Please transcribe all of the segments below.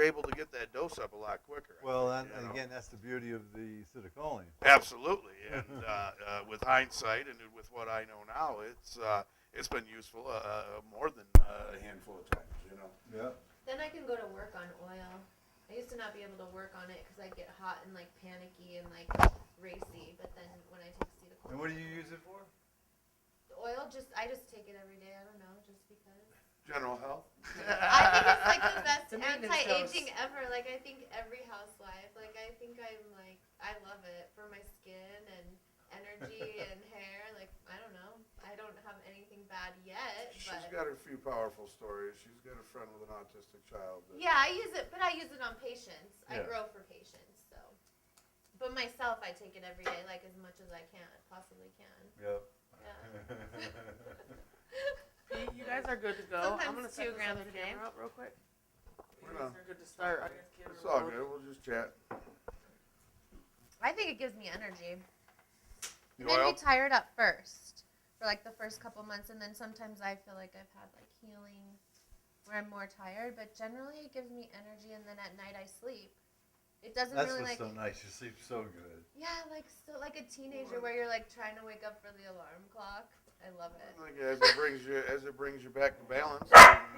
able to get that dose up a lot quicker. Well, I think, and again, that's the beauty of the acetylcholine. Absolutely, and with hindsight and with what I know now, it's been useful more than a handful of times. Yeah. Then I can go to work on oil. I used to not be able to work on it because I get hot and like panicky and like racy. But then when I take acetylcholine. And what do you use it for? The oil, I just take it every day. I don't know, just because. General health. I think it's like the best It's a maintenance anti-aging dose. ever. Like I think every housewife, like I think I love it for my skin and energy and hair. Like I don't know, I don't have anything bad yet. She's But got a few powerful stories. She's got a friend with an autistic child. yeah, I use it, but I use it on patients. I Yeah. grow for patients, so. But myself, I take it every day, like as much as I can, possibly can. Yep. Yeah. You guys are good to go. Sometimes I'm gonna 2 set this grams other a day. camera up real quick. You We're guys done. are good to start. I guess camera It's all roll. good. We'll just chat. I think it gives me energy. The It made oil? me tired at first, for like the first couple months, and then sometimes I feel like I've had like healing, where I'm more tired. But generally, it gives me energy, and then at night I sleep. It doesn't That's really what's like. so nice. You sleep so good. Yeah, like a teenager where you're like trying to wake up for the alarm clock. I love it. Like as it brings you back to balance.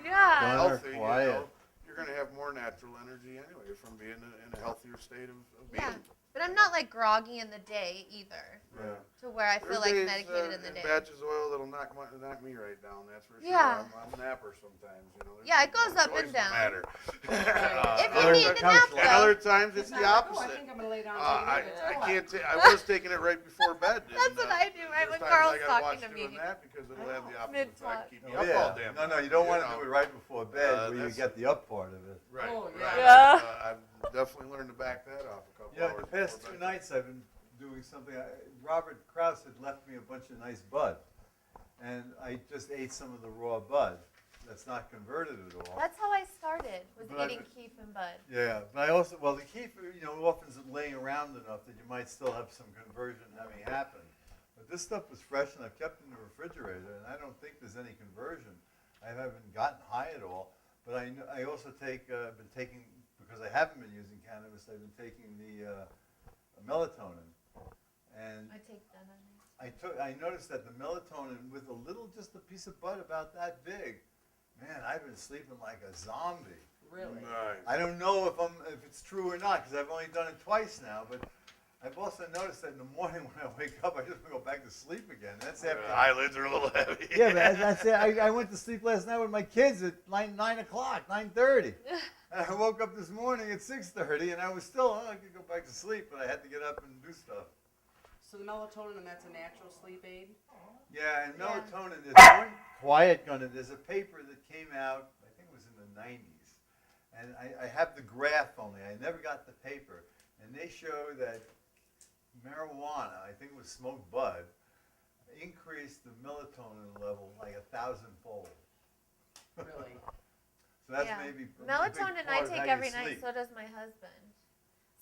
Yeah. Done or Healthy. quiet. You're going to have more natural energy anyway from being in a healthier state of being. Yeah. But I'm not like groggy in the day either, Yeah. to where I feel There's like days, medicated in the day. Batches of oil that'll knock me right down. That's for sure. Yeah. I'm a napper sometimes. There's Yeah, it no goes up choice and no down. matter. If you Other need to nap, couch And though. other times it's It's the not like, oh, I opposite. think I'm gonna lay down. I and can't take. I was taking it right before bed. That's and, what I do, right? there's When times Carl's I gotta talking watch to doing me. that because it'll have the opposite Mid-talk. effect. Keep me Oh, up all yeah. damn No, night, you don't want know. to do it right before bed where you that's- get the up part of it. Right. Oh, right. yeah. I've definitely learned to back that off a couple You know, hours. the past before 2 bed. nights I've been doing something. Robert Krause had left me a bunch of nice bud, and I just ate some of the raw bud. That's not converted at all. That's how I started, was But I've eating keef and bud. Yeah, but I also, well, the kefir, often is laying around enough that you might still have some conversion having happened. But this stuff was fresh, and I've kept it in the refrigerator, and I don't think there's any conversion. I haven't gotten high at all, but I also been taking, because I haven't been using cannabis, I've been taking the melatonin, and I take that on me. I noticed that the melatonin with just a piece of bud about that big, man, I've been sleeping like a zombie. Really? Nice. I don't know if it's true or not because I've only done it twice now, but I've also noticed that in the morning when I wake up, I just want to go back to sleep again. That's after. Eyelids are a little heavy. Yeah, but that's it. I went to sleep last night with my kids at 9 o'clock, 9:30. And I woke up this morning at 6:30, and I was still, I could go back to sleep, but I had to get up and do stuff. So the melatonin, and that's a natural sleep aid? Yeah, and Yeah. melatonin, there's one quiet gun. There's a paper that came out, I think it was in the 90s. And I have the graph only. I never got the paper. And they show that marijuana, I think it was smoked bud, increased the melatonin level like 1,000-fold. Really? So that's Yeah. maybe a big Melatonin I part of how take you every night, sleep. so does my husband.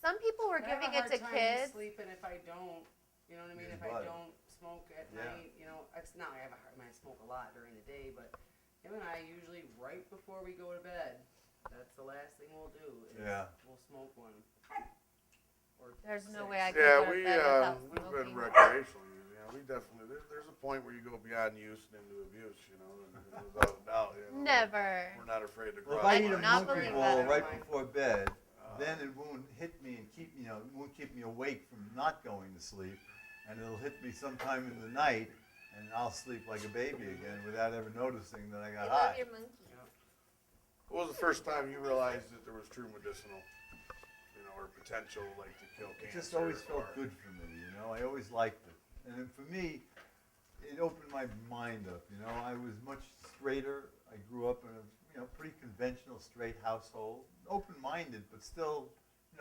Some people were I have giving a it to hard time kids. sleeping if I don't, you know what I mean? Use If bud. I don't smoke at Yeah. night, it's not, I smoke a lot during the day, but him and I usually, right before we go to bed, that's the last thing we'll do, is Yeah. we'll smoke one. Or There's no six. way I could Yeah, go to bed without we've been smoking. recreational using. We definitely there's a point where you go beyond use and into abuse. Without a doubt. Never. We're not afraid to Well, cross. if I do eat a not monkey believe ball that. right before bed, then it won't hit me and it won't keep me awake from not going to sleep, and it'll hit me sometime in the night, and I'll sleep like a baby again without ever noticing that I got You love high. your monkey. What was the first time you realized that there was true medicinal, or potential like to kill cancer? It just always felt or- good for me, I always liked it, and then for me, it opened my mind up. I was much straighter. I grew up in a pretty conventional straight household, open-minded, but still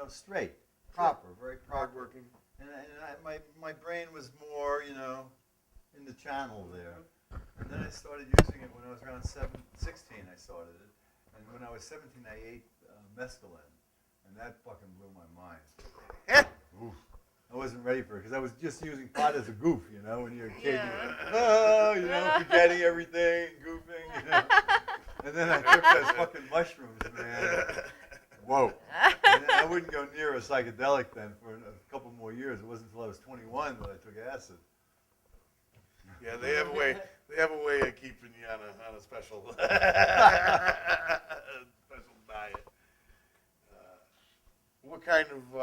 straight, proper, very proper. Hardworking. And my brain was more, in the channel there. And then I started using it when I was around 16, I started it. And when I was 17, I ate mescaline. And that fucking blew my mind. Oof. I wasn't ready for it because I was just using pot as a goof, when you're a kid. Yeah. You're like, forgetting everything, goofing, And then I took those fucking mushrooms, man. Whoa. And I wouldn't go near a psychedelic then for a couple more years. It wasn't until I was 21 that I took acid. Yeah, they have a way. They have a way of keeping you on a special special diet. What kind of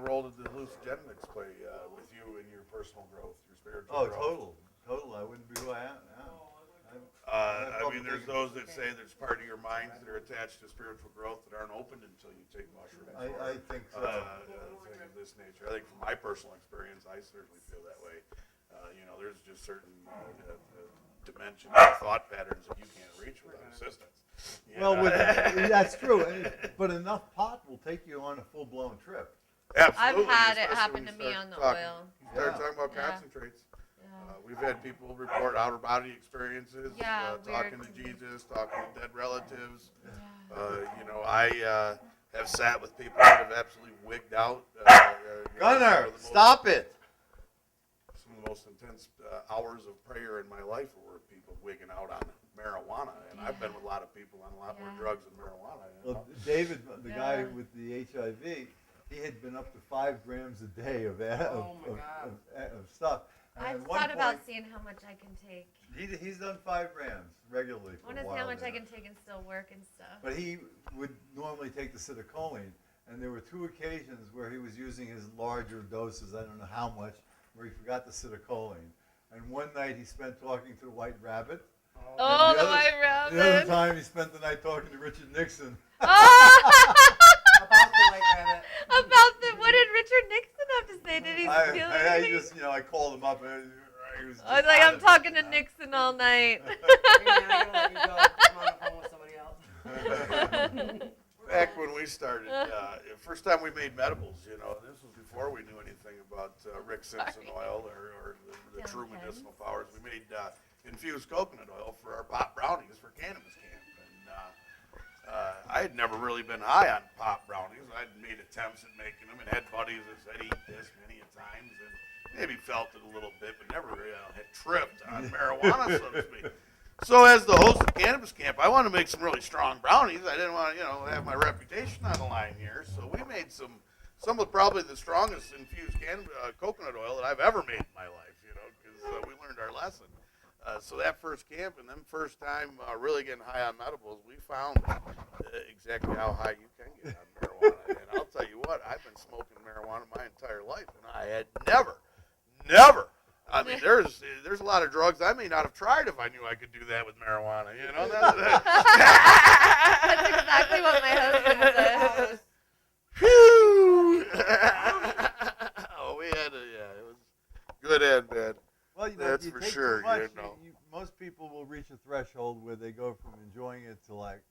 role did the hallucinogenics play with you in your personal growth, your spiritual Oh, growth? total. I wouldn't be who I am now. I mean, there's those that say there's part of your minds that are attached to spiritual growth that aren't opened until you take mushrooms. I think so. Thing of this nature. I think from my personal experience, I certainly feel that way. There's just certain dimensions of thought patterns that you can't reach without assistance. Well, that's true. But enough pot will take you on a full-blown trip. Absolutely. I've had it especially happen when to you me start on the talking- oil. You start Yeah. talking about Yeah. concentrates. Yeah. We've had people report outer body experiences, Yeah, talking weird. to Jesus, talking to dead relatives. Yeah. I have sat with people that have absolutely wigged out. Gunnar, some of the stop it! Some of the most intense hours of prayer in my life were people wigging out on marijuana, and I've been with a lot of people on a lot more Yeah. drugs than marijuana. Well, David, the guy Yeah. with the HIV, he had been up to 5 grams a day of Oh my God. stuff. And I've at one thought about point, seeing how much I can take. he's done 5 grams regularly I for want a to see while how much now. I can take and still work and stuff. But he would normally take the citicoline, and there were 2 occasions where he was using his larger doses, I don't know how much, where he forgot the citicoline. And one night he spent talking to the White Rabbit. Oh, the the other- white The other rabbit. time he spent the night talking to Richard Nixon. Oh! About the white rabbit. About the, what did Richard Nixon have to say? Did he feel I anything? just, I called him up and he was I was just like, out I'm of talking it. to Nixon all night. Hey, man, I gotta let you go. I'm on the phone with somebody else. Back when we started, first time we made medibles, this was before we knew anything about Rick Simpson oil or the true Okay. medicinal powers. We made infused coconut oil for our pop brownies for cannabis camp. And I had never really been high on pop brownies. I'd made attempts at making them and had buddies that said eat this many a times and maybe felt it a little bit, but never had tripped on marijuana, so to speak. So as the host of Cannabis Camp, I wanted to make some really strong brownies. I didn't want to, have my reputation on the line here. So we made some of probably the strongest infused coconut oil that I've ever made in my life, because we learned our lesson. So that first camp and then first time really getting high on medibles, we found exactly how high you can get on marijuana. And I'll tell you what, I've been smoking marijuana my entire life, and I had never, I mean, there's a lot of drugs I may not have tried if I knew I could do that with marijuana. That's exactly what my husband said. Phew! Oh, we had it was good and bad. Well, That's you for take sure, too much, you most people will reach a threshold where they go from enjoying it to like,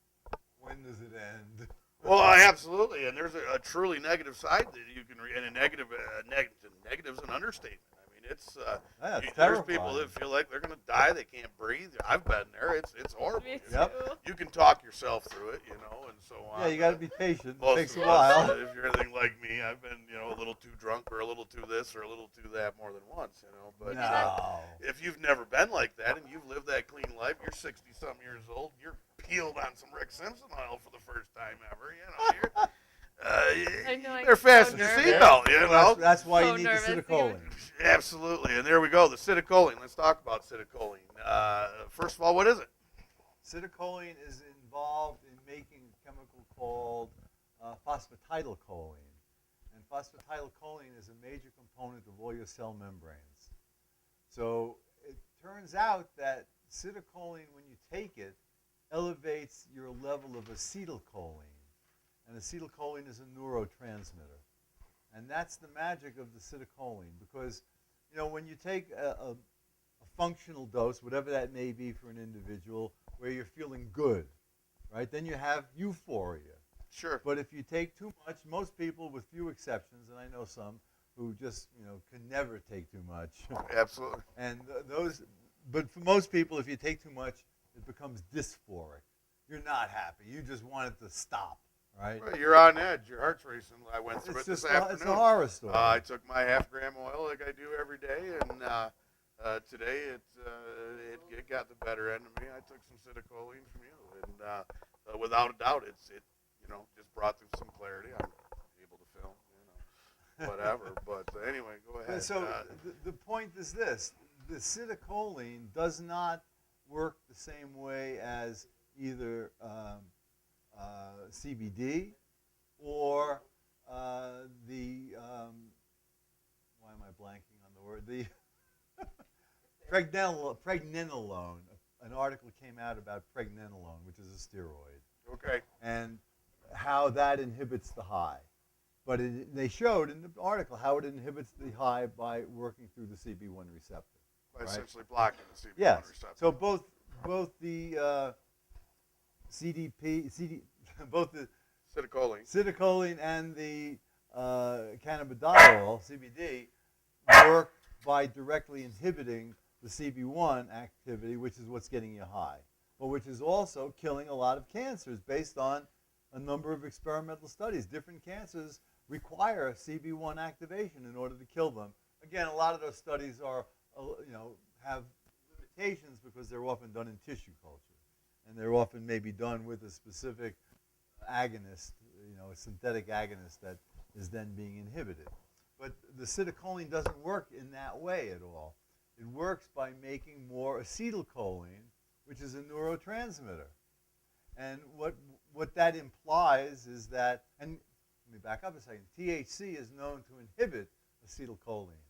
when does it end? Well, absolutely, and there's a truly negative side that you can and a negative's an understatement. I mean, it's That's there's people terrifying. that feel like they're gonna die, they can't breathe. I've been there. It's horrible. Me Yep. too. You can talk yourself through it, and so on. Yeah, you got to be patient. It Most takes a of us, while. if you're anything like me, I've been, a little too drunk or a little too this or a little too that more than once, But No. if you've never been like that and you've lived that clean life, you're 60-something years old, you're peeled on some Rick Simpson oil for the first time ever, you're, I know, I they're get so fasten your nervous. seatbelt, That's why So you need the nervous, citicoline. Absolutely, and there we go, the citicoline. Let's talk about citicoline. First of all, what is it? Citicoline is involved in making a chemical called phosphatidylcholine. And phosphatidylcholine is a major component of all your cell membranes. So it turns out that citicoline, when you take it, elevates your level of acetylcholine. And acetylcholine is a neurotransmitter. And that's the magic of the citicoline, because when you take a functional dose, whatever that may be for an individual, where you're feeling good, right? Then you have euphoria. Sure. But if you take too much, most people, with few exceptions, and I know some who just can never take too much, Absolutely. and but for most people, if you take too much, it becomes dysphoric. You're not happy. You just want it to stop, right? Well, you're on edge. Your heart's racing. I went through It's it this just afternoon. it's a horror story. I took my half-gram oil like I do every day, and today it got the better end of me. I took some citicoline from you, and without a doubt, it just brought them some clarity. I'm able to film, whatever. But anyway, go ahead. So the point is this: the acetylcholine does not work the same way as either CBD or the why am I blanking on the word? The pregnenolone. An article came out about pregnenolone, which is a steroid, Okay. and how that inhibits the high. But they showed in the article how it inhibits the high by working through the CB1 receptor. By Right. essentially blocking the CB1 Yes. receptor. So both the both the Acetylcholine. acetylcholine and the cannabidiol (CBD) work by directly inhibiting the CB1 activity, which is what's getting you high, but which is also killing a lot of cancers based on a number of experimental studies. Different cancers require CB1 activation in order to kill them. Again, a lot of those studies are, have limitations because they're often done in tissue culture, and they're often maybe done with a specific agonist, a synthetic agonist that is then being inhibited. But the acetylcholine doesn't work in that way at all. It works by making more acetylcholine, which is a neurotransmitter. And what that implies is that, and let me back up a second, THC is known to inhibit acetylcholine,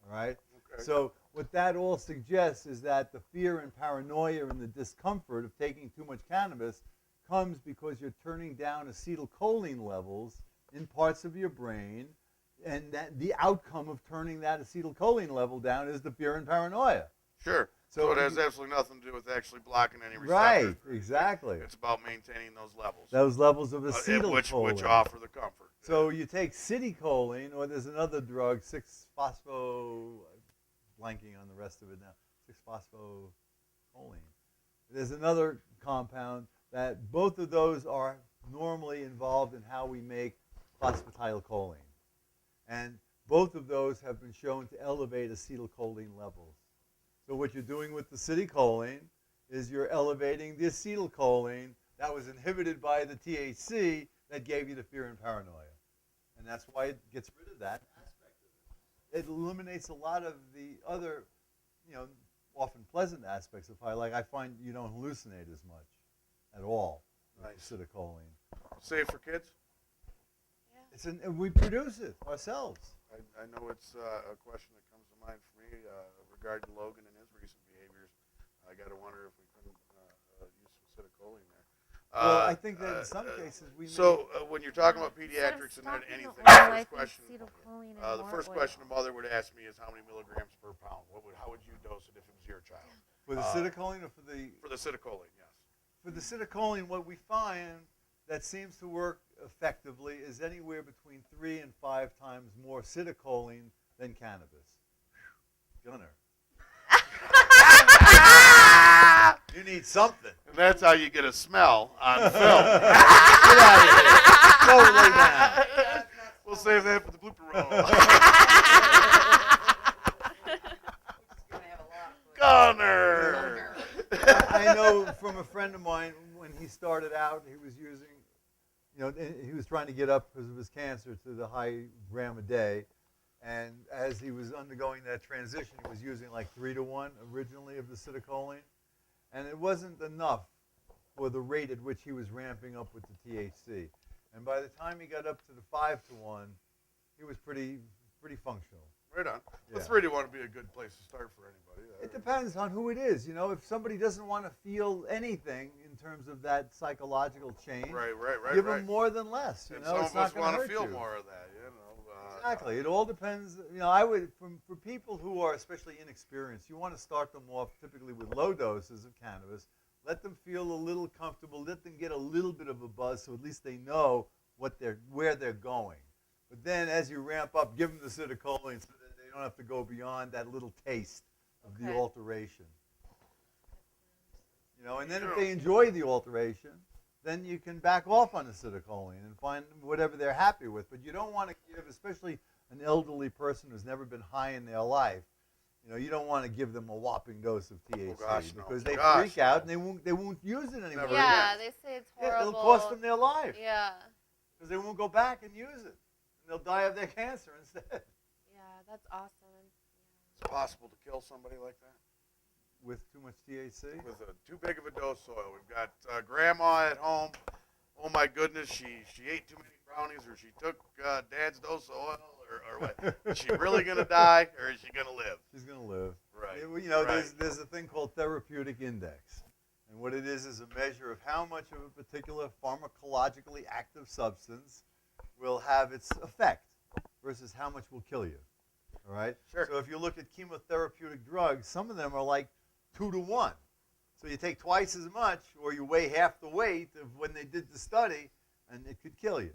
all right? Okay. So what that all suggests is that the fear and paranoia and the discomfort of taking too much cannabis comes because you're turning down acetylcholine levels in parts of your brain, and that the outcome of turning that acetylcholine level down is the fear and paranoia. Sure. So it has absolutely nothing to do with actually blocking any receptors. Right, exactly. It's about maintaining those levels. Those levels of acetylcholine. Which offer the comfort. So you take citicoline, or there's another drug, 6-phospho, blanking on the rest of it now, 6-phosphocholine. There's another compound that both of those are normally involved in how we make phosphatidylcholine. And both of those have been shown to elevate acetylcholine levels. So what you're doing with the citicoline is you're elevating the acetylcholine that was inhibited by the THC that gave you the fear and paranoia. And that's why it gets rid of that aspect of it. It eliminates a lot of the other, often pleasant aspects of high. Like I find you don't hallucinate as much at all with Nice. acetylcholine. Safe for kids? We produce it ourselves. I know it's a question that comes to mind for me regarding Logan and his recent behaviors. I got to wonder if we couldn't use some acetylcholine there. Well, I think that in some cases we when you're talking about pediatrics and then anything, the the first question a mother would ask me is how many milligrams per pound. How would you dose it if it was your child? for the acetylcholine or for the acetylcholine, yes. For the acetylcholine, what we find that seems to work effectively is anywhere between 3 and 5 times more acetylcholine than cannabis. Gunner. You need something. And that's how you get a smell on film. Get out of here. Go lay down. We'll save that for the blooper roll. Gonna have a lot for Gunner. I know from a friend of mine when he started out, he was using, he was trying to get up because of his cancer to the high gram a day. And as he was undergoing that transition, he was using like 3-to-1 originally of the acetylcholine. And it wasn't enough for the rate at which he was ramping up with the THC. And by the time he got up to the 5-to-1, he was pretty functional. Right on. The Yeah. 3-to-1 would be a good place to start for anybody. It depends on who it is. If somebody doesn't want to feel anything in terms of that psychological change, Right. give them more than less. And It's some of not us going want to to feel you. more of that, Exactly. It all depends. I would, for people who are especially inexperienced, you want to start them off typically with low doses of cannabis. Let them feel a little comfortable. Let them get a little bit of a buzz, so at least they know where they're going. But then, as you ramp up, give them the acetylcholine so that they don't have to go beyond that little taste of the Okay. alteration. And then if they enjoy the alteration, then you can back off on acetylcholine and find whatever they're happy with. But you don't want to give, especially an elderly person who's never been high in their life, You know, you don't want to give them a whopping dose of THC gosh, no. because they Gosh, freak out no. and they won't use it anymore. Never Yeah, they say it's Yeah, horrible. it'll cost them their life Yeah, because they won't go back and use it. And they'll die of their cancer instead. yeah, that's awesome. It's possible to kill somebody like that With too much THC? with too big of a dose of soil. We've got grandma at home. Oh my goodness, she ate too many brownies, or she took dad's dose of oil, or what? Is she really gonna die, or is she gonna live? She's going to live. Right. You know, right. there's a thing called therapeutic index. And what it is a measure of how much of a particular pharmacologically active substance will have its effect versus how much will kill you. All right? Sure. So if you look at chemotherapeutic drugs, some of them are like 2 to 1. So you take twice as much, or you weigh half the weight of when they did the study, and it could kill you.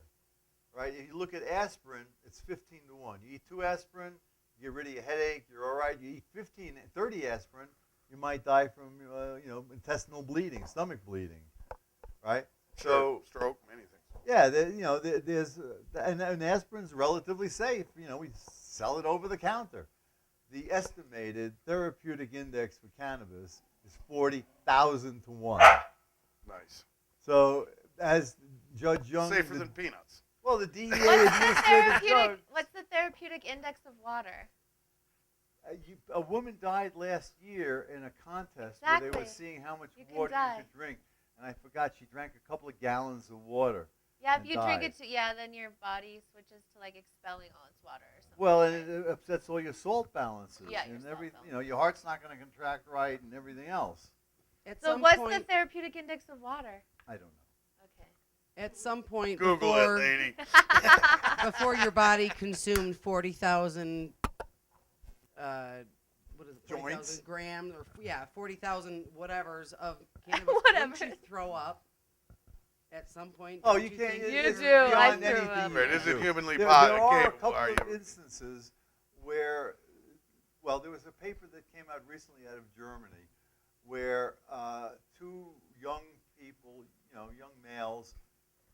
Right? If you look at aspirin, it's 15 to 1. You eat 2 aspirin, you get rid of your headache, you're all right. You eat 30 aspirin, you might die from intestinal bleeding, stomach bleeding. Right? Sure. Stroke, many things. Yeah, there's and aspirin's relatively safe. You know, we sell it over the counter. The estimated therapeutic index for cannabis is 40,000 to 1. Nice. So, as Judge Young, Safer than peanuts. well, the DEA What's the administrative drug. therapeutic? What's the therapeutic index of water? A woman died last year in a contest where they were Exactly. seeing how much You can water die. you could drink, and I forgot she drank a couple of gallons of water. Yeah, if And you drink died. it, then your body switches to like expelling all its water or something. Well, right? and it upsets all your salt balances, Yeah, your and salt your heart's not going to contract right, and everything else. At So some what's point, the therapeutic index of water? I don't know. Okay. at some point Google before, it, lady. before your body consumed 40,000 what is it, Joints? 40,000 grams or 40,000 whatevers of cannabis, Whatever. wouldn't you throw up at some point? Oh, Don't you think can't. You it's do, beyond I threw anything up. you Right, can is it do. humanly There capable? are a Are couple you? of instances where, well, there was a paper that came out recently out of Germany where 2 young people, young males,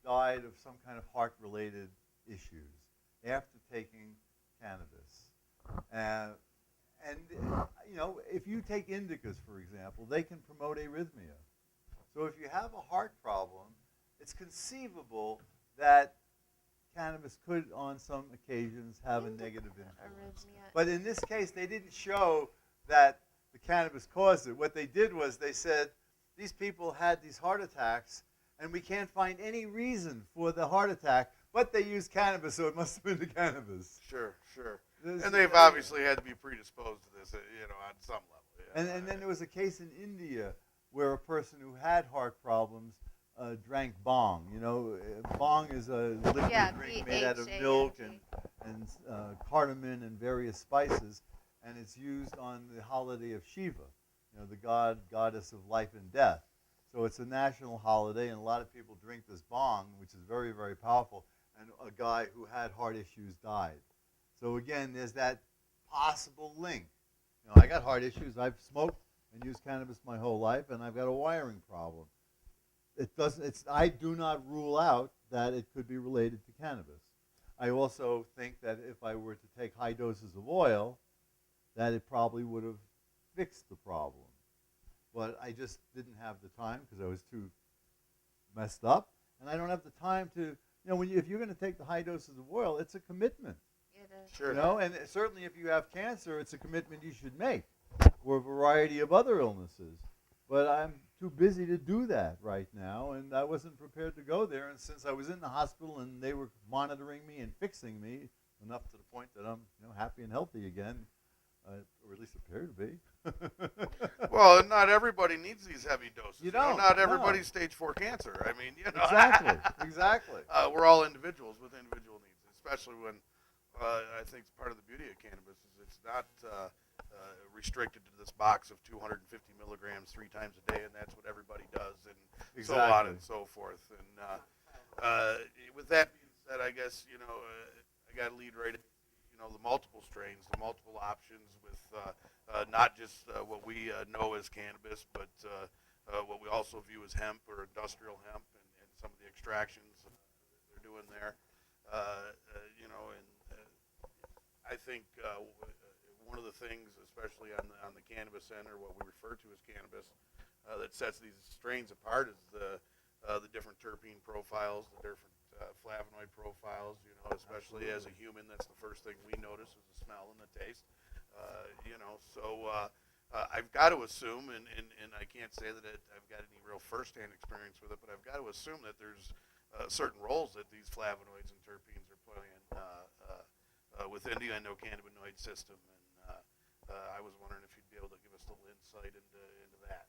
died of some kind of heart-related issues after taking cannabis. And if you take indicas, for example, they can promote arrhythmia. So if you have a heart problem, it's conceivable that cannabis could, on some occasions, have a negative influence. Arrhythmia. But in this case, they didn't show that the cannabis caused it. What they did was they said, these people had these heart attacks, and we can't find any reason for the heart attack, but they used cannabis, so it must have been the cannabis. Sure, sure. This- And they've obviously had to be predisposed to this, on some level. Yeah. And then there was a case in India where a person who had heart problems drank bong. Bong is a liquid Yeah, drink made out of BHANG. milk and cardamom and various spices, and it's used on the holiday of Shiva, the goddess of life and death. So it's a national holiday, and a lot of people drink this bong, which is very, very powerful, and a guy who had heart issues died. So again, there's that possible link. I got heart issues. I've smoked and used cannabis my whole life, and I've got a wiring problem. I do not rule out that it could be related to cannabis. I also think that if I were to take high doses of oil, that it probably would have fixed the problem. But I just didn't have the time because I was too messed up, and I don't have the time to, if you're going to take the high doses of oil, it's a commitment. It is. Sure. And certainly if you have cancer, it's a commitment you should make, or a variety of other illnesses. But I'm too busy to do that right now, and I wasn't prepared to go there. And since I was in the hospital and they were monitoring me and fixing me enough to the point that I'm happy and healthy again, or at least appear to be. Well, and not everybody needs these heavy doses. You don't, Not no. everybody's stage 4 cancer. I mean, Exactly. We're all individuals with individual needs, especially when I think part of the beauty of cannabis is it's not restricted to this box of 250 milligrams 3 times a day, and that's what everybody does, and so on and so forth. And with that being said, I guess I got to lead right into the multiple strains, the multiple options with not just what we know as cannabis, but what we also view as hemp or industrial hemp, and some of the extractions they're doing there. And I think one of the things, especially on the cannabis end, or what we refer to as cannabis, that sets these strains apart is the different terpene profiles, the different flavonoid profiles. You know, especially as a human, that's the first thing we notice is the smell and the taste. You know, so I've got to assume, and I can't say that I've got any real first-hand experience with it, but I've got to assume that there's certain roles that these flavonoids and terpenes are playing within the endocannabinoid system. And I was wondering if you'd be able to give us a little insight into that.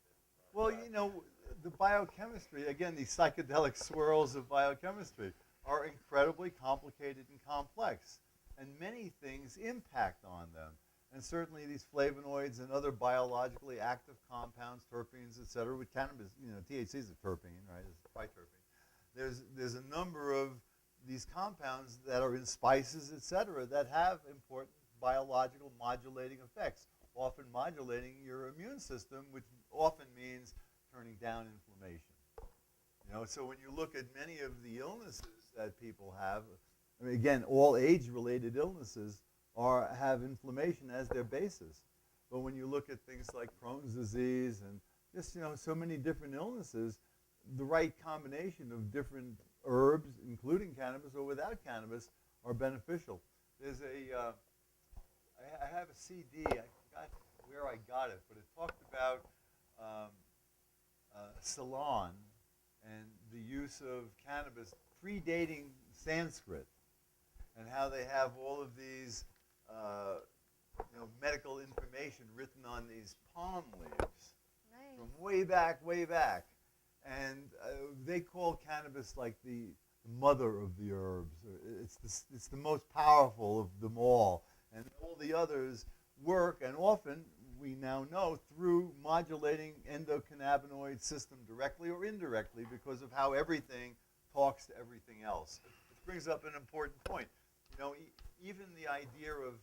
Well, you know, the biochemistry, again, these psychedelic swirls of biochemistry are incredibly complicated and complex, and many things impact on them. And certainly these flavonoids and other biologically active compounds, terpenes, et cetera, with cannabis, you know, THC is a terpene, right? It's a phyterpene. There's a number of these compounds that are in spices, et cetera, that have important biological modulating effects, often modulating your immune system, which often means turning down inflammation. You know, so when you look at many of the illnesses that people have, I mean, again, all age-related illnesses have inflammation as their basis. But when you look at things like Crohn's disease and just, you know, so many different illnesses, the right combination of different herbs, including cannabis or without cannabis, are beneficial. There's I have a CD, I forgot where I got it, but it talked about Ceylon and the use of cannabis predating Sanskrit, and how they have all of these you know, medical information written on these palm leaves from way back, way back. And they call cannabis like the mother of the herbs. It's the most powerful of them all. And all the others work, and often, we now know, through modulating endocannabinoid system directly or indirectly because of how everything talks to everything else. Which brings up an important point. You know, even the idea of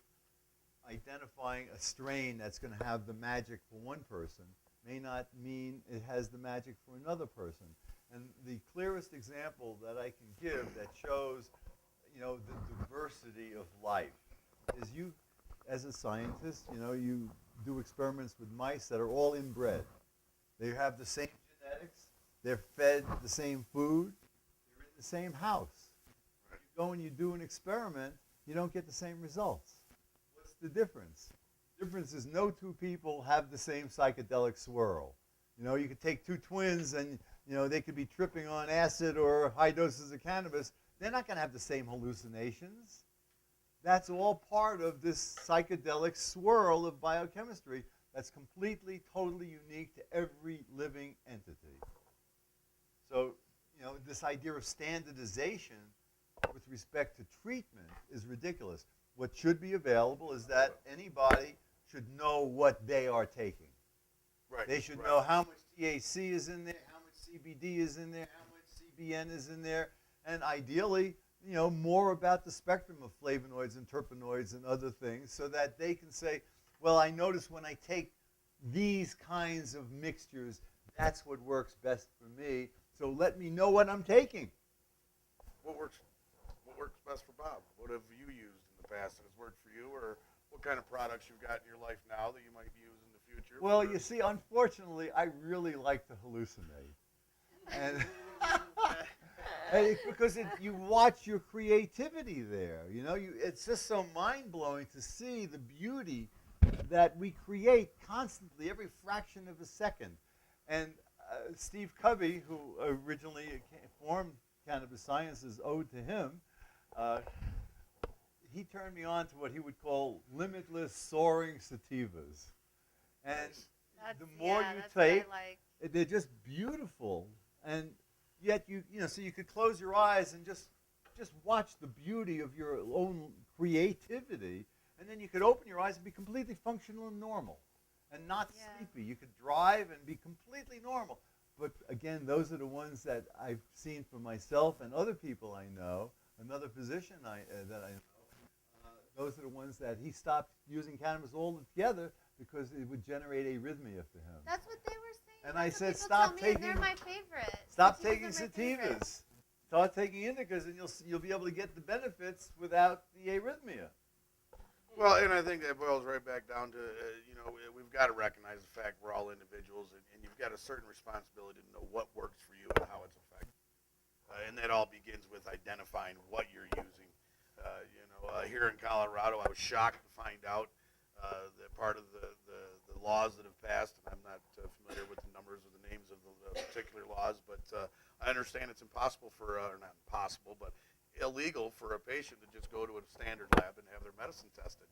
identifying a strain that's going to have the magic for one person may not mean it has the magic for another person. And the clearest example that I can give that shows, you know, the diversity of life is you, as a scientist, you know, you do experiments with mice that are all inbred. They have the same genetics, they're fed the same food, they're in the same house. You go and you do an experiment, you don't get the same results. What's the difference? The difference is no two people have the same psychedelic swirl. You know, you could take two twins and, you know, they could be tripping on acid or high doses of cannabis. They're not going to have the same hallucinations. That's all part of this psychedelic swirl of biochemistry that's completely, totally unique to every living entity. So, you know, this idea of standardization with respect to treatment is ridiculous. What should be available is that anybody should know what they are taking. Right. They should know how much THC is in there, how much CBD is in there, how much CBN is in there, and ideally, you know, more about the spectrum of flavonoids and terpenoids and other things so that they can say, well, I notice when I take these kinds of mixtures, that's what works best for me. So let me know what I'm taking. What works best for Bob? What have you used in the past that has worked for you, or what kind of products you've got in your life now that you might use in the future? Well, you see, unfortunately, I really like to hallucinate. And because you watch your creativity there. You know, it's just so mind-blowing to see the beauty that we create constantly, every fraction of a second. And Steve Covey, who originally formed Cannabis Sciences, owed to him, he turned me on to what he would call limitless soaring sativas. And the more you take, they're just beautiful. And yet so you could close your eyes and just watch the beauty of your own creativity, and then you could open your eyes and be completely functional and normal, and not sleepy. You could drive and be completely normal. But again, those are the ones that I've seen for myself and other people I know. Another physician that I know, those are the ones that he stopped using cannabis altogether because it would generate arrhythmia for him. That's what they were saying. And That's I what said, people tell stop me, taking. They're my favorite. Stop Sativas taking are my favorite. sativas. Start taking indicas, and you'll be able to get the benefits without the arrhythmia. Well, and I think that boils right back down to, we've got to recognize the fact we're all individuals, and you've got a certain responsibility to know what works for you and how it's effective. And that all begins with identifying what you're using. Here in Colorado, I was shocked to find out that part of the laws that have passed, and I'm not familiar with the numbers or the names of the particular laws, but I understand it's impossible or not impossible, but illegal for a patient to just go to a standard lab and have their medicine tested.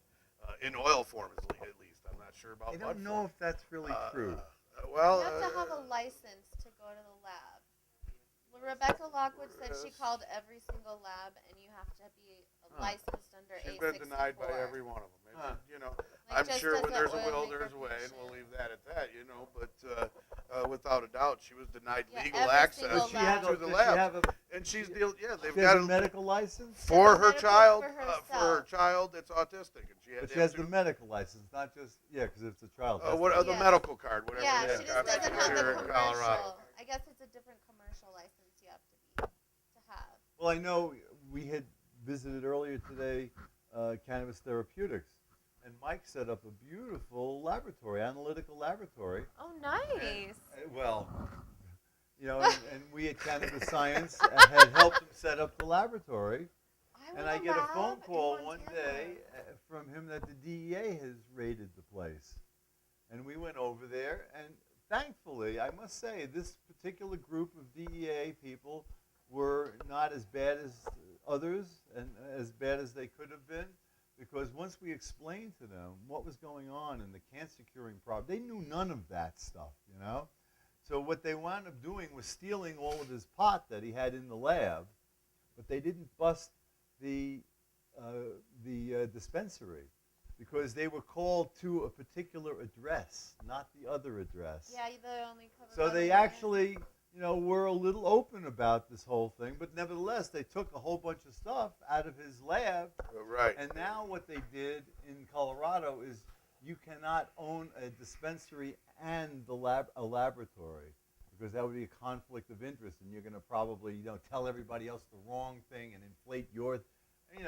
In oil form, at least. I'm not sure about I blood don't know form. if that's really true. Well, You have to have a license to go to the lab. Well, Rebecca Lockwood said she Yes. called every single lab, and you have to be licensed under she's A64. been denied by every one of them. Huh. Like, I'm just sure as when a there's a oil will, maker there's a way, and patient. we'll leave that at that, But without a doubt, she was denied Yeah, legal every access single Does she have to a, the does she lab. have a, And they've she got has a medical license? for She her has a medical child, for for her herself. child that's autistic, and she had But to she have has the medical license, not just, because it's a child. the Yeah. medical card, whatever Yeah, it is. she just doesn't have constituted the here in Colorado. commercial. I guess it's a different commercial license you have to have. Well, I know we had visited earlier today Cannabis Therapeutics, and Mike set up a beautiful laboratory, analytical laboratory. Oh, nice. Well, and we at Cannabis Science had helped him set up the laboratory. And I get a phone call one day from him that the DEA has raided the place. And we went over there, and thankfully, I must say, this particular group of DEA people were not as bad as others and as bad as they could have been, because once we explained to them what was going on in the cancer curing problem, they knew none of that stuff, So what they wound up doing was stealing all of his pot that he had in the lab, but they didn't bust the dispensary because they were called to a particular address, not the other address. Yeah, they only cover. So they actually, were a little open about this whole thing, but nevertheless, they took a whole bunch of stuff out of his lab. Right. And now what they did in Colorado is you cannot own a dispensary and a laboratory, because that would be a conflict of interest, and you're going to probably tell everybody else the wrong thing and inflate your. You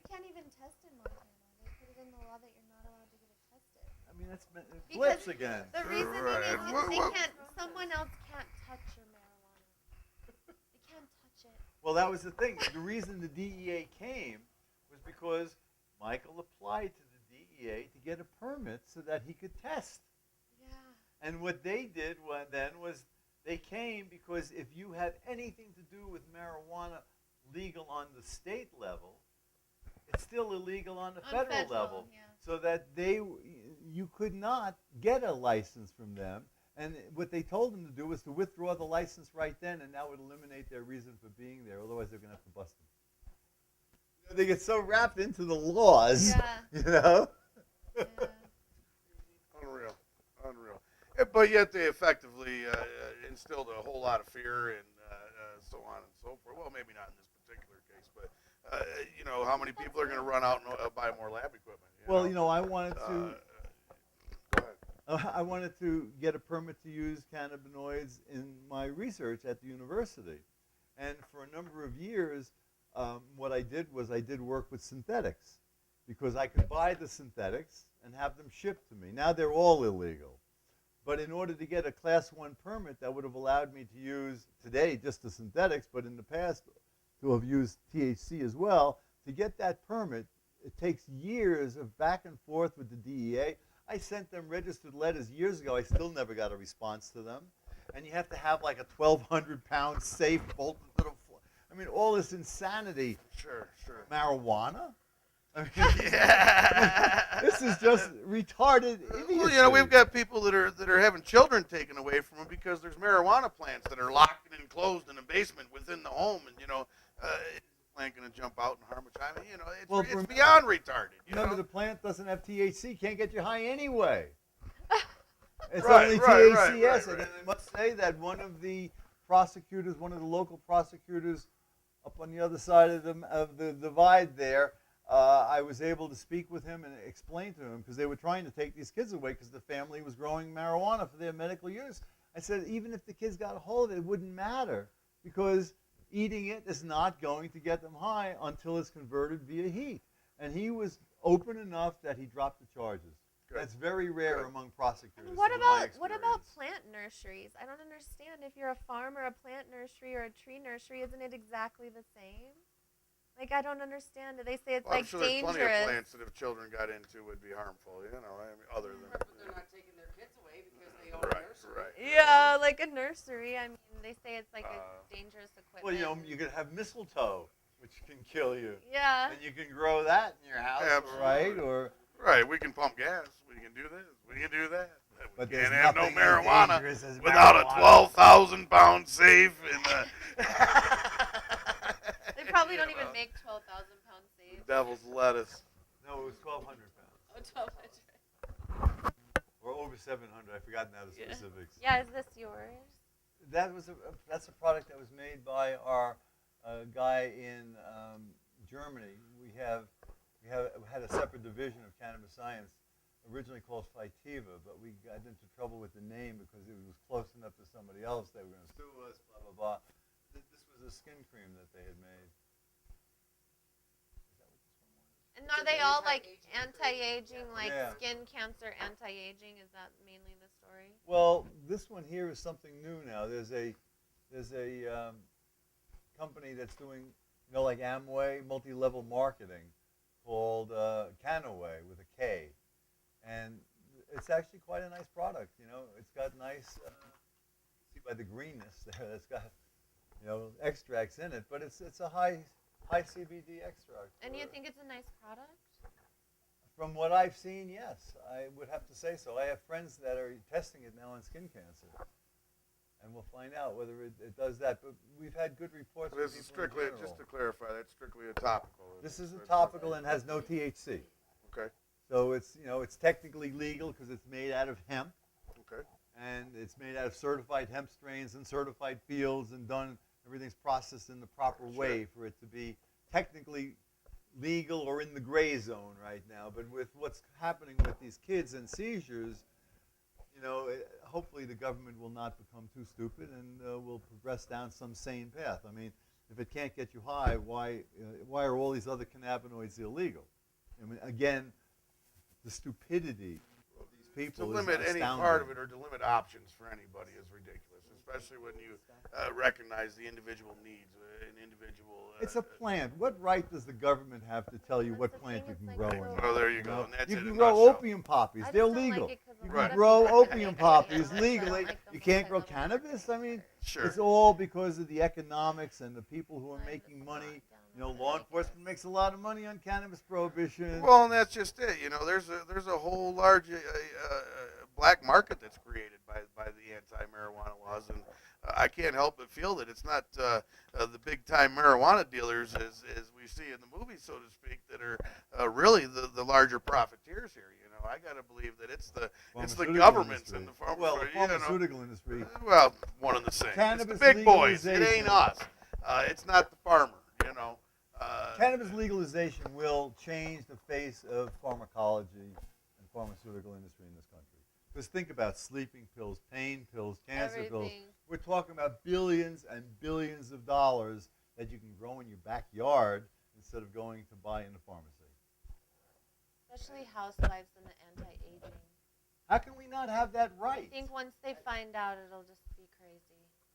can't even test in Montana. They put it in the law that you're not allowed to get it tested. I mean, that's it Because flips again. The reasoning Right. is they can't. Someone else can't touch your marijuana. They can't touch it. Well, that was the thing. The reason the DEA came was because Michael applied to the DEA to get a permit so that he could test. Yeah. And what they did then was they came because if you have anything to do with marijuana legal on the state level, it's still illegal on the federal level. Yeah. So that you could not get a license from them. And what they told them to do was to withdraw the license right then, and that would eliminate their reason for being there. Otherwise, they're going to have to bust them. They get so wrapped into the laws, Yeah. Yeah. Unreal. But yet they effectively instilled a whole lot of fear and so on and so forth. Well, maybe not in this particular case, but how many people are going to run out and buy more lab equipment? I wanted to. Go ahead. I wanted to get a permit to use cannabinoids in my research at the university. And for a number of years, what I did was I did work with synthetics because I could buy the synthetics and have them shipped to me. Now they're all illegal. But in order to get a Class 1 permit, that would have allowed me to use today just the synthetics, but in the past to have used THC as well. To get that permit, it takes years of back and forth with the DEA. I sent them registered letters years ago. I still never got a response to them. And you have to have like a 1,200-pound safe bolted to the floor. I mean, all this insanity. Sure. Marijuana? I mean, Yeah. this is just retarded idiocy. Well, we've got people that are having children taken away from them because there's marijuana plants that are locked and enclosed in a basement within the home, and plant going to jump out and harm a child. It's beyond retarded. Remember, the plant doesn't have THC, can't get you high anyway. It's Right, only right, THCS. right. And I must say that one of the prosecutors, one of the local prosecutors up on the other side of the divide there, I was able to speak with him and explain to him, because they were trying to take these kids away because the family was growing marijuana for their medical use. I said, even if the kids got a hold of it, it wouldn't matter, because eating it is not going to get them high until it's converted via heat. And he was open enough that he dropped the charges. Good. That's very rare Good. among prosecutors. And what in my about experience. plant nurseries? I don't understand. If you're a farm or a plant nursery or a tree nursery, isn't it exactly the same? Like, I don't understand. They say it's Well, I'm like sure there's dangerous. plenty of plants that if children got into would be harmful, you know, I mean, other than. But they're not taking their kids away because they own a Right, nursery. right. Yeah, like a nursery. I mean, they say it's like a dangerous equipment. Well, you know, you could have mistletoe, which can kill you. Yeah. And you can grow that in your house, Absolutely. right? Or Right, we can pump gas, we can do this, we can do that. We but can't there's have no nothing as marijuana dangerous as without a marijuana. 12,000-pound safe in the. They probably don't You even know, make 12,000-pound safes. Devil's lettuce. No, it was 1,200 pounds. Oh, 1,200. Or over 700. I've forgotten now the Yeah. specifics. Yeah, is this yours? That's a product that was made by our guy in Germany. We had a separate division of cannabis science, originally called Phytiva, but we got into trouble with the name because it was close enough to somebody else. They were going to sue us, blah blah blah. This was a skin cream that they had made. Is that what this one was? And are they all like Anti-aging anti-aging, like Yeah. skin cancer anti-aging? Is that mainly the story? Well, this one here is something new now. There's a company that's doing, you know, like Amway, multi-level marketing, called Canaway with a K, and it's actually quite a nice product. You know, it's got nice, see by the greenness there, it's got, you know, extracts in it, but it's a high CBD extract. And you think it's a nice product? From what I've seen, yes, I would have to say so. I have friends that are testing it now on skin cancer, and we'll find out whether it does that. But we've had good reports. This from is people in strictly, general. just to clarify, that's strictly a topical. This is a topical and has no THC. Okay, So it's, you know, it's technically legal because it's made out of hemp, okay. and it's made out of certified hemp strains and certified fields, and done, everything's processed in the proper way for it to be technically legal or in the gray zone right now. But with what's happening with these kids and seizures, you know, hopefully the government will not become too stupid and will progress down some sane path. I mean, if it can't get you high, why are all these other cannabinoids illegal? I mean, again, the stupidity of these people To is limit any astounding. part of it or to limit options for anybody is ridiculous, especially when you recognize the individual needs, an individual. It's a plant. What right does the government have to tell you That's what the plant thing, you it's can like grow so- in? Oh, there you You go. know? And that's You it in can a grow nutshell. opium poppies. I They're just don't like legal. it 'cause a You lot can of grow people think opium that, poppies you know, that's legally. why I don't like the You can't grow multi-level cannabis. I mean, Sure. it's all because of the economics and the people who are Sign making this money. lot down You know, there, law I enforcement guess. makes a lot of money on cannabis prohibition. Well, and that's just it. You know, there's a whole large black market that's created by the anti-marijuana laws, and I can't help but feel that it's not the big-time marijuana dealers as we see in the movies, so to speak, that are really the larger profiteers here. You know, I got to believe that it's the Pharmaceutical governments industry. and the Well, the you know, pharmaceutical industry. well, one and the same. Cannabis it's the big boys. It ain't legalization. us. It's not the farmer. You know. Cannabis legalization will change the face of pharmacology and pharmaceutical industry in this country. Because think about sleeping pills, pain pills, cancer pills. Everything. We're talking about billions and billions of dollars that you can grow in your backyard instead of going to buy in the pharmacy. Especially housewives and the anti-aging. How can we not have that I right? think once they find out, it'll just be crazy.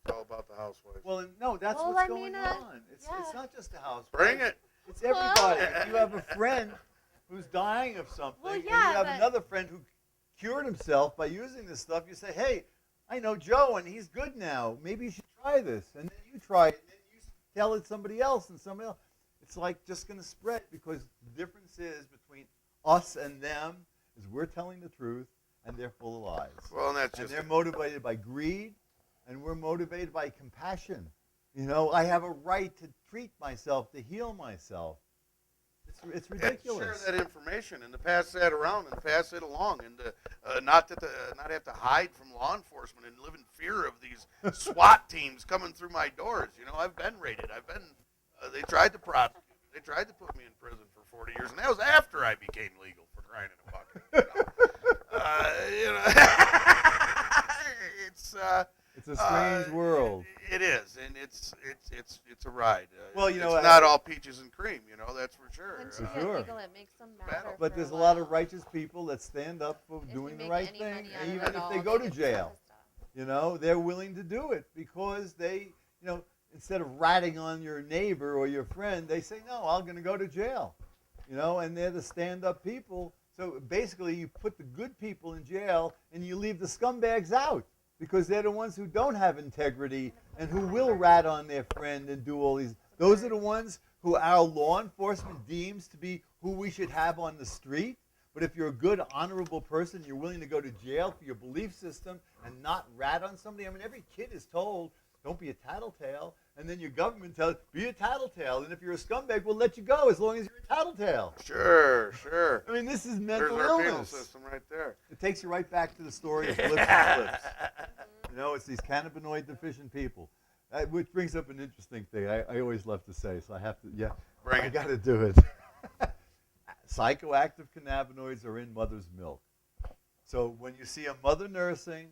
it's all about the housewives. Well, no, that's Well, what's I going mean, on. It's yeah. not just the house. Bring it. It's everybody. If you have a friend who's dying of something, Well, and yeah, you have but- another friend who cured himself by using this stuff, you say, hey, I know Joe, and he's good now. Maybe you should try this. And then you try it, and then you tell it to somebody else, and somebody else. It's like just going to spread, because the difference is between us and them is we're telling the truth, and they're full of lies. Well, and that's And just they're motivated by greed, and we're motivated by compassion. You know, I have a right to treat myself, to heal myself. It's and ridiculous. share that information and to pass that around and pass it along, and to, not have to hide from law enforcement and live in fear of these SWAT teams coming through my doors. You know, I've been raided. They tried to prosecute me. They tried to put me in prison for 40 years, and that was after I became legal, for crying in a bucket. You know, it's It's a strange world. It is, and it's a ride. Well, you know, it's not all peaches and cream. You know, that's for sure. Once For you get sure. legal, it makes them matter. Battle. But for there's a while. lot of righteous people that stand up for If doing you the make right any thing, money out and of even it if all, they go to get jail. stop. You know, they're willing to do it because they, you know, instead of ratting on your neighbor or your friend, they say, no, I'm going to go to jail. You know, and they're the stand-up people. So basically, you put the good people in jail and you leave the scumbags out because they're the ones who don't have integrity and who will rat on their friend and do all these. Those are the ones who our law enforcement deems to be who we should have on the street. But if you're a good, honorable person, you're willing to go to jail for your belief system and not rat on somebody. I mean, every kid is told, don't be a tattletale. And then your government tells, be a tattletale. And if you're a scumbag, we'll let you go as long as you're a tattletale. Sure, sure. I mean, this is There's mental our penal illness. system right there. It takes you right back to the story of Blips and Flips. You know, it's these cannabinoid deficient people. Which brings up an interesting thing I always love to say, so I have to, Bring I it. got to do it. Psychoactive cannabinoids are in mother's milk. So when you see a mother nursing,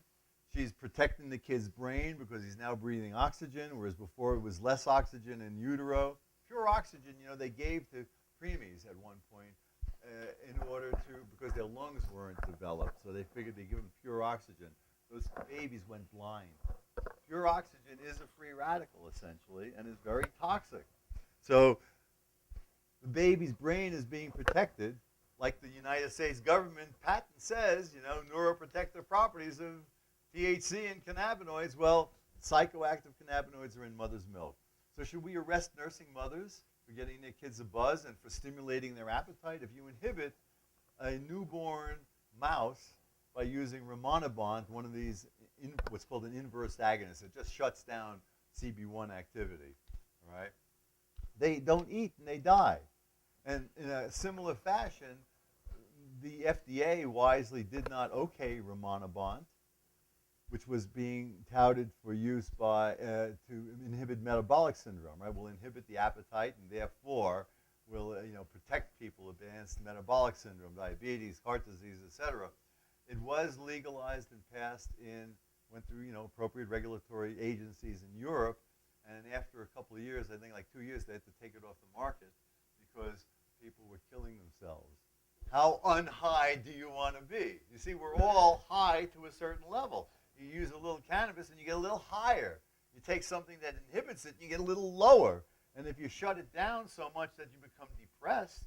she's protecting the kid's brain because he's now breathing oxygen, whereas before it was less oxygen in utero. Pure oxygen, you know, they gave to preemies at one point in order to, because their lungs weren't developed, so they figured they'd give them pure oxygen. Those babies went blind. Pure oxygen is a free radical, essentially, and is very toxic. So the baby's brain is being protected, like the United States government patent says, you know, neuroprotective properties of THC and cannabinoids. Well, psychoactive cannabinoids are in mother's milk. So should we arrest nursing mothers for getting their kids a buzz and for stimulating their appetite? If you inhibit a newborn mouse by using rimonabant, one of these, what's called an inverse agonist, it just shuts down CB1 activity, all right? They don't eat and they die. And in a similar fashion, the FDA wisely did not okay rimonabant, which was being touted for use by to inhibit metabolic syndrome, right? Will inhibit the appetite and therefore will protect people against metabolic syndrome, diabetes, heart disease, etc. It was legalized and passed went through appropriate regulatory agencies in Europe, and after a couple of years, I think like 2 years, they had to take it off the market because people were killing themselves. How unhigh do you want to be? You see, we're all high to a certain level. You use a little cannabis and you get a little higher. You take something that inhibits it and you get a little lower. And if you shut it down so much that you become depressed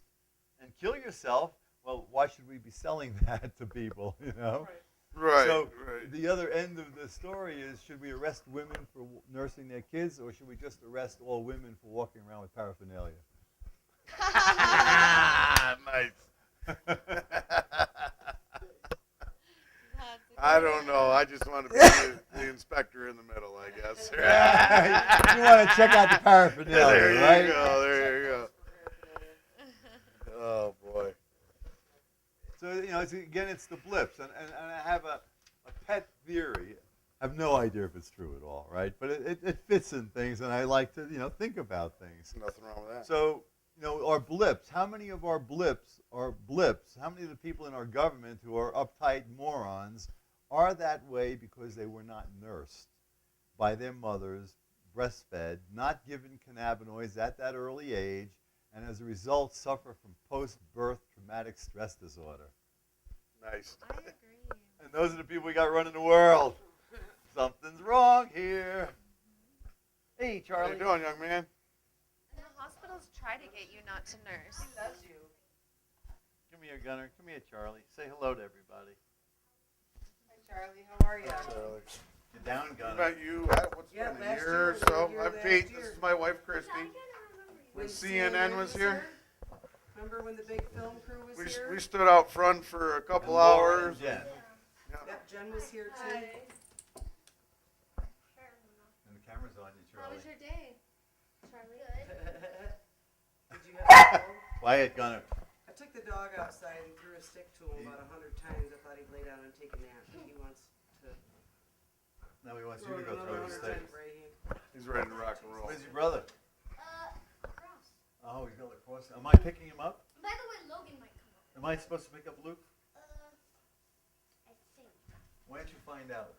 and kill yourself, well, why should we be selling that to people, you know? Right, So right. the other end of the story is, should we arrest women for nursing their kids, or should we just arrest all women for walking around with paraphernalia? Nice. I don't know. I just want to be the inspector in the middle, I guess. You want to check out the paraphernalia, There you right? go. There you go. Oh boy. So, it's the blips. And I have a pet theory. I have no idea if it's true at all, right? But it fits in things, and I like to, think about things. Nothing wrong with that. So, our blips, how many of our blips are blips? How many of the people in our government who are uptight morons are that way because they were not nursed by their mothers, breastfed, not given cannabinoids at that early age, and as a result suffer from post-birth traumatic stress disorder? Nice. I agree. And those are the people we got running the world. Something's wrong here. Hey, How Charlie. you doing, young man? And the hospitals try to get you not to nurse. He loves you. Come here, Gunner. Come here, Charlie. Say hello to everybody. Hi, Charlie. How are you? Charlie. You're down, What Gunner. about you? What's Yeah, been a last year year or we so? were here I'm last Pete. year. This is my wife, Christy. When CNN was here, Remember when the big film crew was we here? stood out front for a couple And Laura hours. and Jen. Yeah. Yep, Jen was here too. And the camera's on you, How Charlie. was your day, Charlie? Did you have a dog? Quiet, Gunner. I took the dog outside and threw a stick to him about 100 times. I thought he'd lay down and take a nap. He wants to Now he wants you throw to it go another throw the 100 stick. times, Brady. He's ready to rock and roll. Where's your brother? Cross. Oh, he's got lacrosse. Am I picking him up? By the way, Logan might come up. Am I supposed to pick up Luke? I think. Why don't you find out?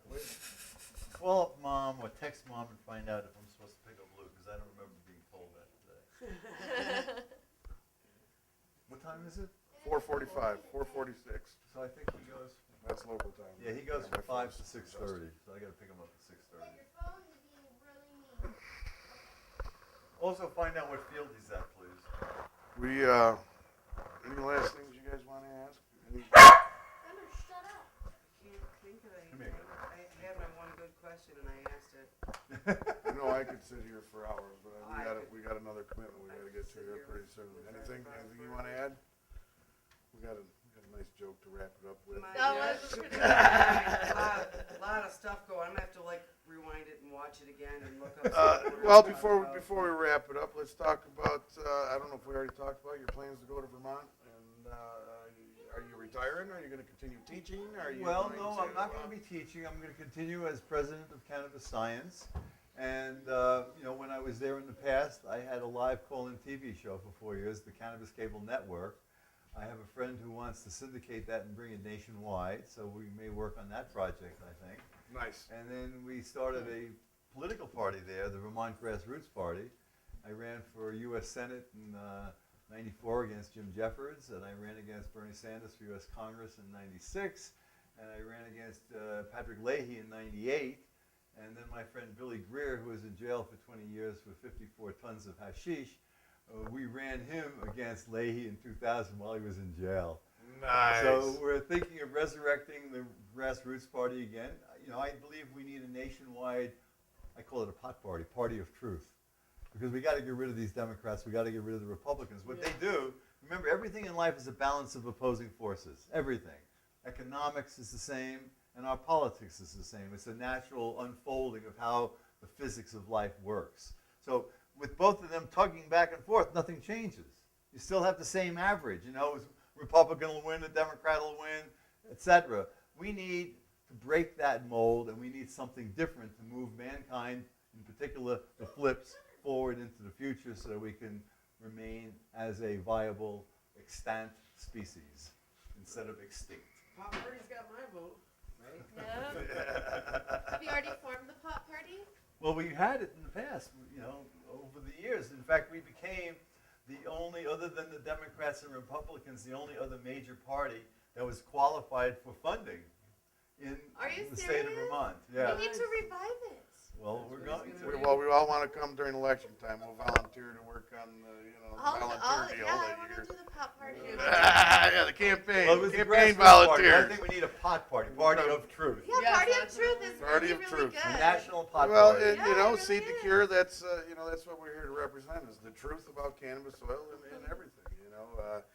call up mom or text mom and find out if I'm supposed to pick up Luke, because I don't remember being told that today. What time is it? 4:45, 4:46. So I think he goes, That's local time. yeah, he goes from My 5 to phone's 6:30, so I gotta pick him up at 6:30. Your phone is being really mean. Also find out what field he's at, please. We, any last things you guys want to ask? Any, Gunner, shut up. Can't think of Come here, anything. I had my one good question and I asked it. I know I could sit here for hours, but we got another commitment we I gotta could get to sit here here pretty soon. with Anything everybody you want to add? We got a nice joke to wrap it up with. That Yeah, was pretty a lot of stuff going. I'm gonna have to like rewind it and watch it again and look up. some Well, words about- before we wrap it up, let's talk about, I don't know if we already talked about your plans to go to Vermont, and, are you retiring, are you gonna continue teaching, are you? Well, going no, to, I'm not going to be teaching. I'm going to continue as president of Cannabis Science. And, you know, when I was there in the past, I had a live call-in TV show for 4 years, the Cannabis Cable Network. I have a friend who wants to syndicate that and bring it nationwide, so we may work on that project, I think. Nice. And then we started a political party there, the Vermont Grassroots Party. I ran for U.S. Senate in '94 against Jim Jeffords, and I ran against Bernie Sanders for U.S. Congress in '96, and I ran against Patrick Leahy in '98, and then my friend Billy Greer, who was in jail for 20 years for 54 tons of hashish, we ran him against Leahy in 2000 while he was in jail. Nice. So we're thinking of resurrecting the Grassroots Party again. You know, I believe we need a nationwide, I call it a pot party of truth. Because we got to get rid of these Democrats, we got to get rid of the Republicans. What they do, remember, everything in life is a balance of opposing forces. Everything. Economics is the same, and our politics is the same. It's a natural unfolding of how the physics of life works. So with both of them tugging back and forth, nothing changes. You still have the same average. You know, Republican will win, the Democrat will win, etc. We need to break that mold, and we need something different to move mankind, in particular the flips, forward into the future so that we can remain as a viable, extant species instead of extinct. Pop Party's got my vote, right? Yeah. Have you already formed the pot party? Well, we had it in the past, you know, over the years. In fact, we became the only, other than the Democrats and Republicans, the only other major party that was qualified for funding in Are you the state of serious? Vermont. Yeah. We need to revive it. Well, we're going to. Well, we all want to come during election time. We'll volunteer to work on the, volunteer deal yeah, I that want year. to do the pot party. Yeah, the campaign. Well, it was the campaign grassroots party. I volunteers. think we need a pot party of truth. Yeah, Yes, Party of that's Truth what is Party really, of really Truth. A good. national pot Well, party. and, Yeah, it really Seed to is. Cure, that's what we're here to represent, is the truth about cannabis oil and everything,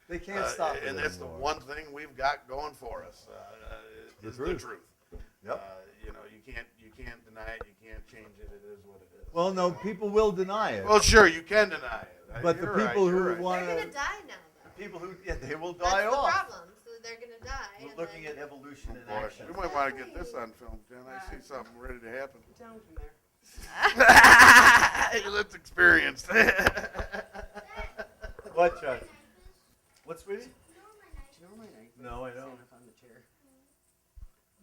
They can't stop it And that's the anymore. one thing we've got going for us, The is the truth. truth. Yep. You can't deny it, you can't change it, it is what it is. Well, no, people will deny it. Well, sure, you can deny it. But the You're right, people who you're right. want They're to, gonna die now, though. people who, yeah, they will That's die the off. problem. So they're gonna die. We're and looking then- at evolution in Boy, action. we might want to get this on film, Ken. I see something ready to happen. Down from there. Let's experience. What, Chuck? What, sweetie? Do you know where my knife is? No, I don't. Stand up on the chair.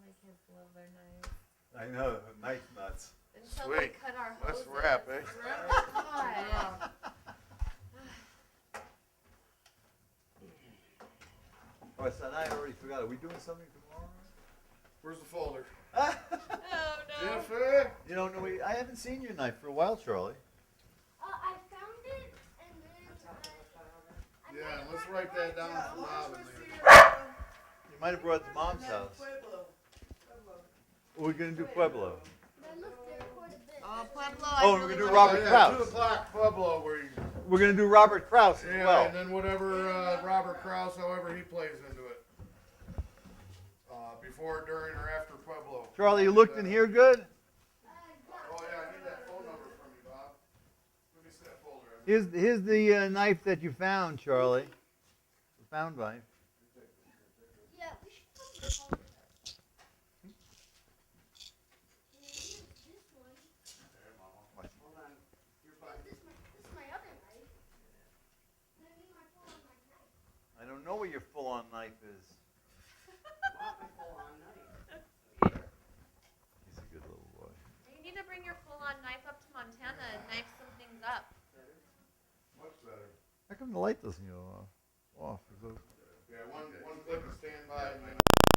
My kids love their knives. I know, knife nuts. Until Sweet. they cut our Let's hoses. wrap, eh? God. All right, so I already forgot. Are we doing something tomorrow? Where's the folder? Oh no. Jennifer? You don't know, I haven't seen your knife for a while, Charlie. I found it, and then I Yeah, might let's have write that down brought for it Bob. You might have brought it to Mom's house. Pueblo. We're going to do Pueblo. but I looked there quite a bit. Oh, Pueblo. Oh, I and we're really gonna do want Robert to- Kraus. 2 o'clock Pueblo, where you, We're going to do Robert Kraus as yeah, well. and then whatever Robert Kraus, however he plays into it. Before, during, or after Pueblo. Charlie, you looked in here good? Oh yeah, I need that phone number from you, Bob. Let me see that folder. Here's the knife that you found, Charlie. The found knife. Yeah, we should probably call it. This one. Hold on. You're fine. This is my other knife. I need my phone on my knife. I don't know where your full-on knife is. Want my full-on knife. He's a good little boy. come the light doesn't go off? Off. It goes